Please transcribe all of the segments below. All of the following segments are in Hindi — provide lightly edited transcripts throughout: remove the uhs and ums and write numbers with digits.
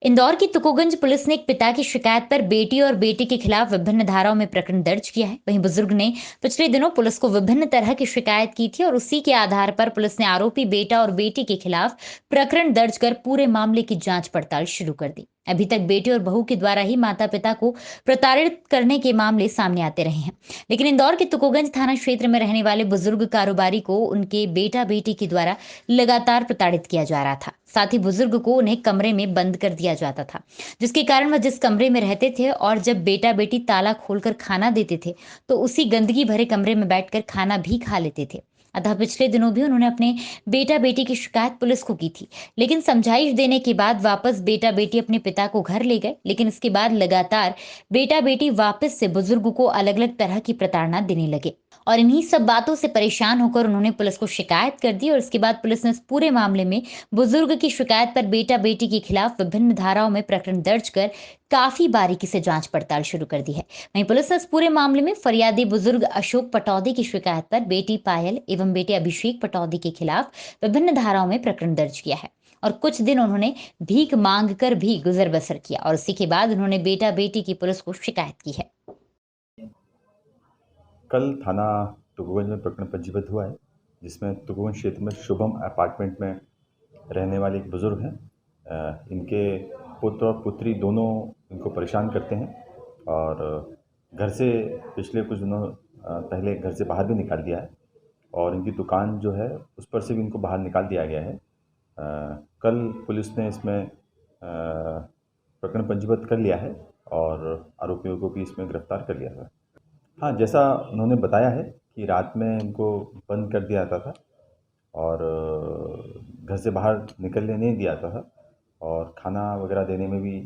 इंदौर की तुकोगंज पुलिस ने एक पिता की शिकायत पर बेटी और बेटे के खिलाफ विभिन्न धाराओं में प्रकरण दर्ज किया है। वहीं बुजुर्ग ने पिछले दिनों पुलिस को विभिन्न तरह की शिकायत की थी और उसी के आधार पर पुलिस ने आरोपी बेटा और बेटी के खिलाफ प्रकरण दर्ज कर पूरे मामले की जांच पड़ताल शुरू कर दी। अभी तक बेटे और बहू के द्वारा ही माता पिता को प्रताड़ित करने के मामले सामने आते रहे हैं, लेकिन इंदौर के तुकोगंज थाना क्षेत्र में रहने वाले बुजुर्ग कारोबारी को उनके बेटा बेटी के द्वारा लगातार प्रताड़ित किया जा रहा था। साथ ही बुजुर्ग को उन्हें कमरे में बंद कर दिया जाता था, जिसके कारण वह जिस कमरे में रहते थे और जब बेटा बेटी ताला खोलकर खाना देते थे तो उसी गंदगी भरे कमरे में बैठकर खाना भी खा लेते थे। अतः पिछले दिनों भी उन्होंने अपने बेटा बेटी की शिकायत पुलिस को की थी, लेकिन समझाइश देने के बाद वापस बेटा बेटी अपने पिता को घर ले गए। लेकिन इसके बाद लगातार बेटा बेटी वापस से बुजुर्ग को अलग अलग तरह की प्रताड़ना देने लगे और इन्हीं सब बातों से परेशान होकर उन्होंने पुलिस को शिकायत कर दी और इसके बाद पुलिस ने इस पूरे मामले में बुजुर्ग की शिकायत पर बेटा बेटी के खिलाफ विभिन्न धाराओं में प्रकरण दर्ज कर काफी बारीकी से जांच पड़ताल शुरू कर दी है। वहीं पुलिस ने इस पूरे मामले में फरियादी बुजुर्ग अशोक पटौदी की शिकायत पर बेटी पायल एवं बेटे अभिषेक पटौदी के खिलाफ विभिन्न धाराओं में प्रकरण दर्ज किया है और कुछ दिन उन्होंने भीख मांग कर भी गुजर बसर किया और इसी के बाद उन्होंने बेटा बेटी की पुलिस को शिकायत की है। कल थाना तुकोगंज में प्रकरण पंजीबद्ध हुआ है, जिसमें तुकोगंज क्षेत्र में शुभम अपार्टमेंट में रहने वाले एक बुज़ुर्ग हैं। इनके पुत्र और पुत्री दोनों इनको परेशान करते हैं और घर से पिछले कुछ दिनों पहले घर से बाहर भी निकाल दिया है और इनकी दुकान जो है उस पर से भी इनको बाहर निकाल दिया गया है। कल पुलिस ने इसमें प्रकरण पंजीबद्ध कर लिया है और आरोपियों को भी इसमें गिरफ्तार कर लिया है। हाँ, जैसा उन्होंने बताया है कि रात में इनको बंद कर दिया जाता था और घर से बाहर निकलने नहीं दिया जाता था और खाना वगैरह देने में भी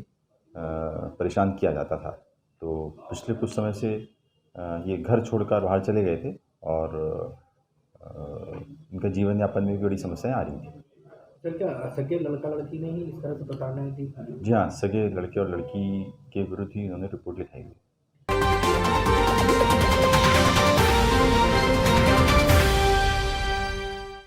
परेशान किया जाता था। तो पिछले कुछ समय से ये घर छोड़कर बाहर चले गए थे और इनका जीवन यापन में भी बड़ी समस्याएं आ रही थी। सर, क्या सगे लड़का-लड़की ने ही इस तरह से प्रताड़ना की थी? जी हाँ, सगे लड़के और लड़की के विरुद्ध ही इन्होंने रिपोर्ट लिखाई थी।